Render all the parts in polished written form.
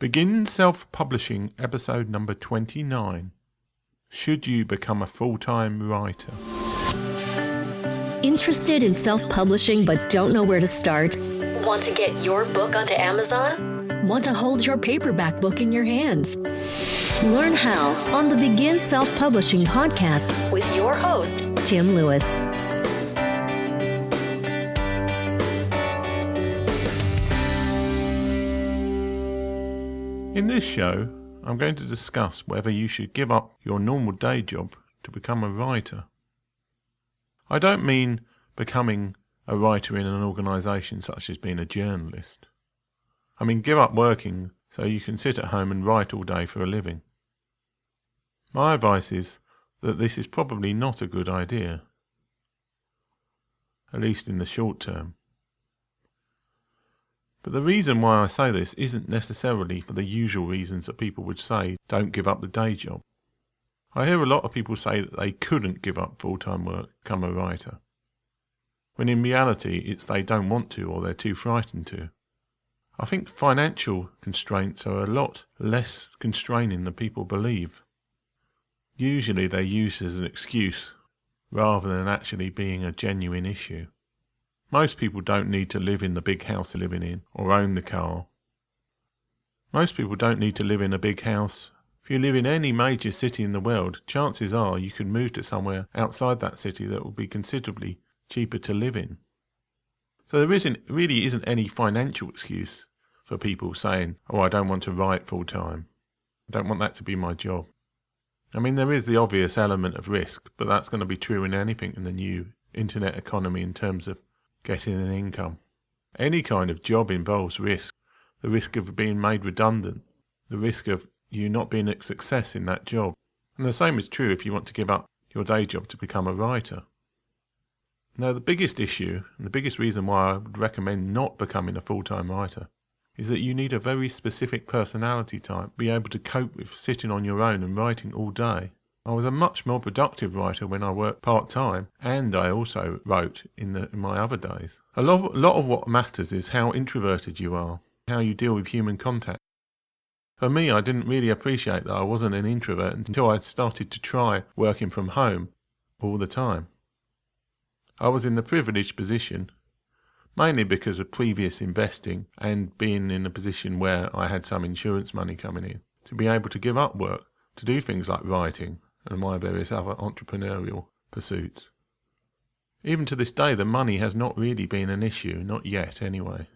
Begin Self-Publishing, episode number 29. Should you become a full-time writer? Interested in self-publishing but don't know where to start? Want to get your book onto Amazon? Want to hold your paperback book in your hands? Learn how on the Begin Self-Publishing podcast with your host, Tim Lewis. In this show, I'm going to discuss whether you should give up your normal day job to become a writer. I don't mean becoming a writer in an organisation such as being a journalist. I mean give up working so you can sit at home and write all day for a living. My advice is that this is probably not a good idea, at least in the short term. But the reason why I say this isn't necessarily for the usual reasons that people would say don't give up the day job. I hear a lot of people say that they couldn't give up full-time work to become a writer, when in reality it's they don't want to or they're too frightened to. I think financial constraints are a lot less constraining than people believe. Usually they're used as an excuse rather than actually being a genuine issue. Most people don't need to live in the big house they're living in or own the car. Most people don't need to live in a big house. If you live in any major city in the world, chances are you could move to somewhere outside that city that will be considerably cheaper to live in. So there really isn't any financial excuse for people saying, oh, I don't want to write full time. I don't want that to be my job. I mean, there is the obvious element of risk, but that's going to be true in anything in the new internet economy in terms of getting an income. Any kind of job involves risk. The risk of being made redundant, the risk of you not being a success in that job. And the same is true if you want to give up your day job to become a writer. Now, the biggest issue and the biggest reason why I would recommend not becoming a full-time writer is that you need a very specific personality type to be able to cope with sitting on your own and writing all day. I was a much more productive writer when I worked part-time, and I also wrote in my other days. A lot of what matters is how introverted you are, how you deal with human contact. For me, I didn't really appreciate that I wasn't an introvert until I started to try working from home all the time. I was in the privileged position, mainly because of previous investing and being in a position where I had some insurance money coming in, to be able to give up work to do things like writing and my various other entrepreneurial pursuits. Even to this day, the money has not really been an issue, not yet anyway.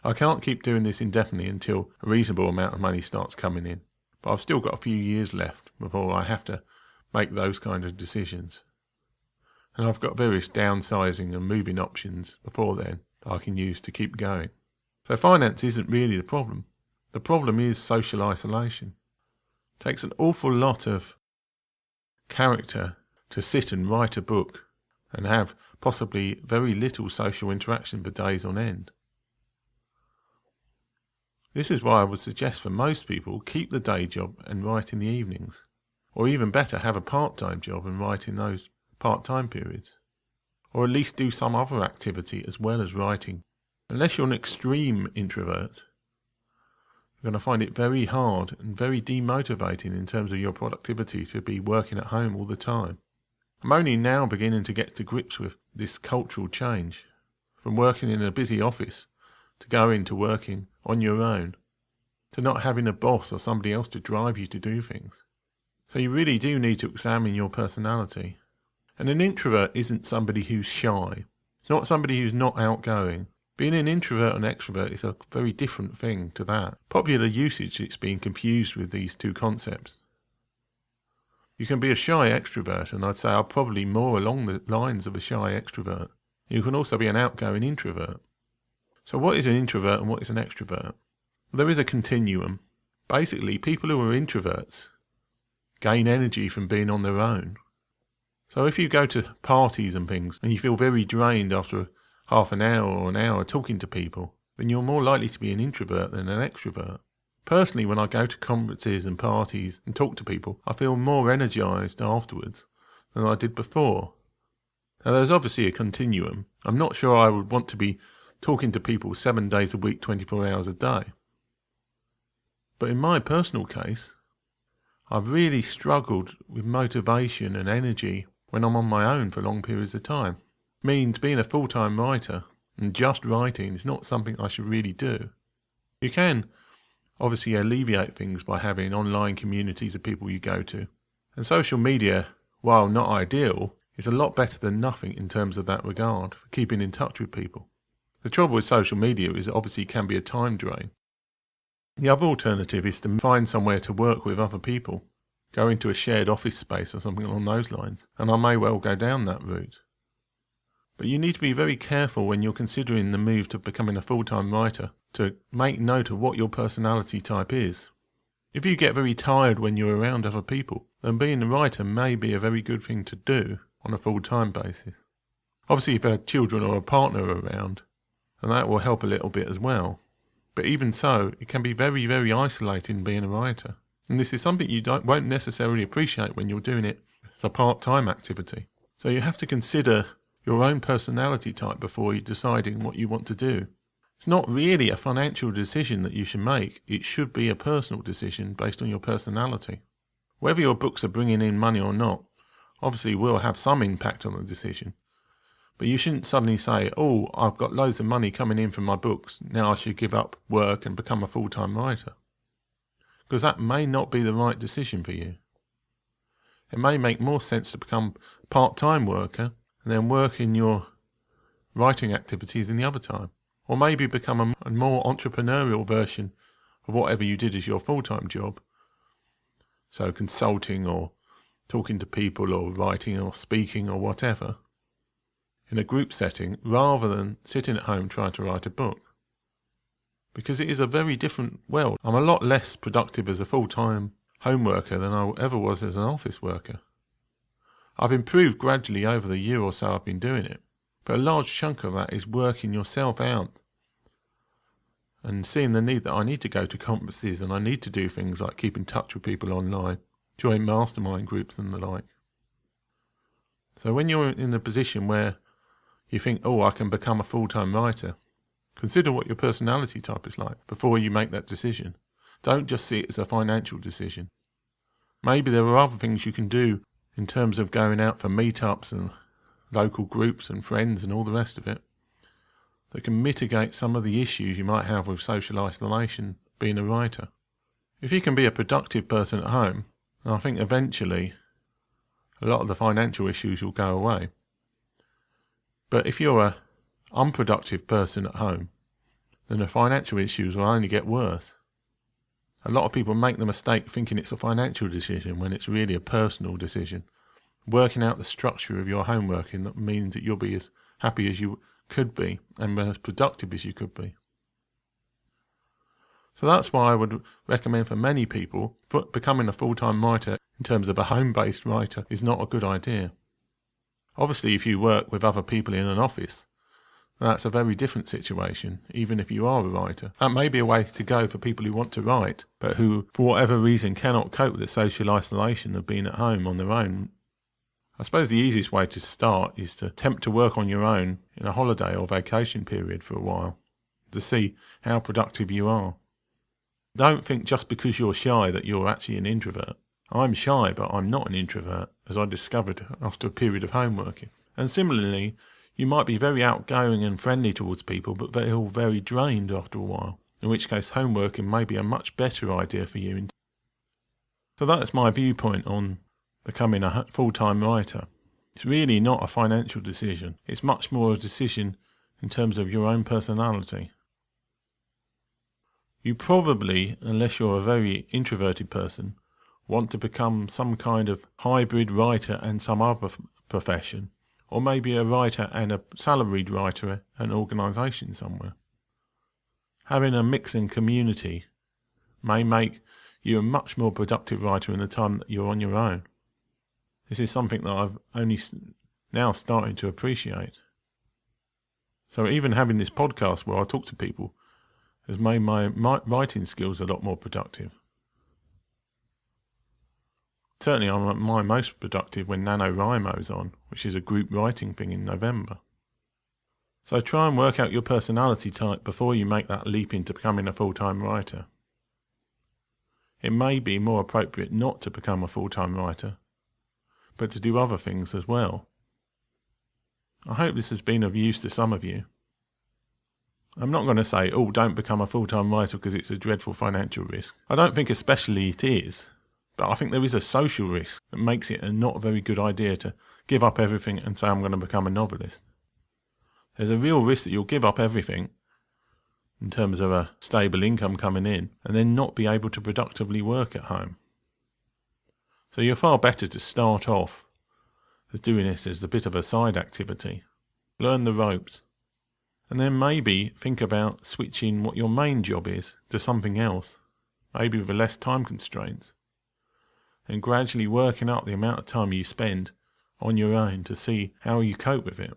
I can't keep doing this indefinitely until a reasonable amount of money starts coming in, but I've still got a few years left before I have to make those kind of decisions. And I've got various downsizing and moving options before then that I can use to keep going. So finance isn't really the problem. The problem is social isolation. It takes an awful lot of character to sit and write a book and have possibly very little social interaction for days on end. This is why I would suggest for most people keep the day job and write in the evenings, or even better have a part-time job and write in those part-time periods, or at least do some other activity as well as writing. Unless you're an extreme introvert, you're going to find it very hard and very demotivating in terms of your productivity to be working at home all the time. I'm only now beginning to get to grips with this cultural change, from working in a busy office to going to working on your own, to not having a boss or somebody else to drive you to do things. So you really do need to examine your personality. And an introvert isn't somebody who's shy. It's not somebody who's not outgoing. Being an introvert and extrovert is a very different thing to that. Popular usage, it's been confused with these two concepts. You can be a shy extrovert, and I'd say I'm probably more along the lines of a shy extrovert. You can also be an outgoing introvert. So what is an introvert and what is an extrovert? Well, there is a continuum. Basically, people who are introverts gain energy from being on their own. So if you go to parties and things and you feel very drained after half an hour or an hour talking to people, then you're more likely to be an introvert than an extrovert. Personally, when I go to conferences and parties and talk to people, I feel more energised afterwards than I did before. Now, there's obviously a continuum. I'm not sure I would want to be talking to people 7 days a week, 24 hours a day. But in my personal case, I've really struggled with motivation and energy when I'm on my own for long periods of time. It means being a full-time writer and just writing is not something I should really do. You can obviously alleviate things by having online communities of people you go to. And social media, while not ideal, is a lot better than nothing in terms of that regard for keeping in touch with people. The trouble with social media is it obviously can be a time drain. The other alternative is to find somewhere to work with other people, go into a shared office space or something along those lines, and I may well go down that route. But you need to be very careful when you're considering the move to becoming a full-time writer to make note of what your personality type is. If you get very tired when you're around other people, then being a writer may be a very good thing to do on a full-time basis. Obviously, if you have children or a partner around, then that will help a little bit as well. But even so, it can be very, very isolating being a writer. And this is something you won't necessarily appreciate when you're doing it as a part-time activity. So you have to consider your own personality type before you're deciding what you want to do. It's not really a financial decision that you should make. It should be a personal decision based on your personality. Whether your books are bringing in money or not, obviously will have some impact on the decision. But you shouldn't suddenly say, oh, I've got loads of money coming in from my books, now I should give up work and become a full-time writer. Because that may not be the right decision for you. It may make more sense to become a part-time worker and then work in your writing activities in the other time. Or maybe become a more entrepreneurial version of whatever you did as your full-time job. So consulting or talking to people or writing or speaking or whatever in a group setting rather than sitting at home trying to write a book. Because it is a very different world. I'm a lot less productive as a full-time home worker than I ever was as an office worker. I've improved gradually over the year or so I've been doing it, but a large chunk of that is working yourself out and seeing the need that I need to go to conferences and I need to do things like keep in touch with people online, join mastermind groups and the like. So when you're in a position where you think, oh, I can become a full-time writer, consider what your personality type is like before you make that decision. Don't just see it as a financial decision. Maybe there are other things you can do in terms of going out for meetups and local groups and friends and all the rest of it that can mitigate some of the issues you might have with social isolation being a writer. If you can be a productive person at home, I think eventually a lot of the financial issues will go away. But if you're an unproductive person at home, then the financial issues will only get worse. A lot of people make the mistake thinking it's a financial decision when it's really a personal decision. Working out the structure of your home working means that you'll be as happy as you could be and as productive as you could be. So that's why I would recommend for many people becoming a full-time writer in terms of a home-based writer is not a good idea. Obviously, if you work with other people in an office, that's a very different situation, even if you are a writer. That may be a way to go for people who want to write, but who, for whatever reason, cannot cope with the social isolation of being at home on their own. I suppose the easiest way to start is to attempt to work on your own in a holiday or vacation period for a while, to see how productive you are. Don't think just because you're shy that you're actually an introvert. I'm shy, but I'm not an introvert, as I discovered after a period of homeworking. And similarly, you might be very outgoing and friendly towards people, but they're all very drained after a while, in which case homeworking may be a much better idea for you. So that's my viewpoint on becoming a full-time writer. It's really not a financial decision. It's much more a decision in terms of your own personality. You probably, unless you're a very introverted person, want to become some kind of hybrid writer and some other profession, or maybe a writer and a salaried writer at an organisation somewhere. Having a mixing community may make you a much more productive writer in the time that you're on your own. This is something that I've only now started to appreciate. So even having this podcast where I talk to people has made my writing skills a lot more productive. Certainly I'm at my most productive when NaNoWriMo's on, which is a group writing thing in November. So try and work out your personality type before you make that leap into becoming a full-time writer. it may be more appropriate not to become a full-time writer, but to do other things as well. I hope this has been of use to some of you. I'm not going to say, oh, don't become a full-time writer because it's a dreadful financial risk. I don't think especially it is, but I think there is a social risk that makes it a not very good idea to give up everything and say I'm going to become a novelist. There's a real risk that you'll give up everything in terms of a stable income coming in and then not be able to productively work at home. So you're far better to start off as doing this as a bit of a side activity. Learn the ropes. And then maybe think about switching what your main job is to something else, maybe with less time constraints, and gradually working up the amount of time you spend on your own to see how you cope with it.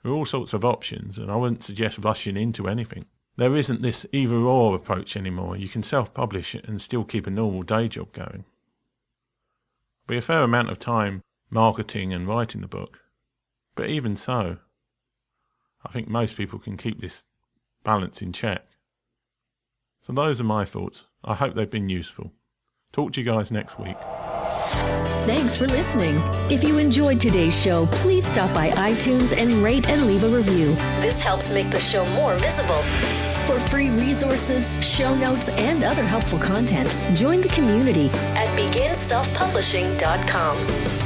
There are all sorts of options, and I wouldn't suggest rushing into anything. There isn't this either-or approach anymore. You can self-publish it and still keep a normal day job going. There'll be a fair amount of time marketing and writing the book, but even so, I think most people can keep this balance in check. So those are my thoughts. I hope they've been useful. Talk to you guys next week. Thanks for listening. If you enjoyed today's show, please stop by iTunes and rate and leave a review. This helps make the show more visible. For free resources, show notes, and other helpful content, join the community at beginselfpublishing.com.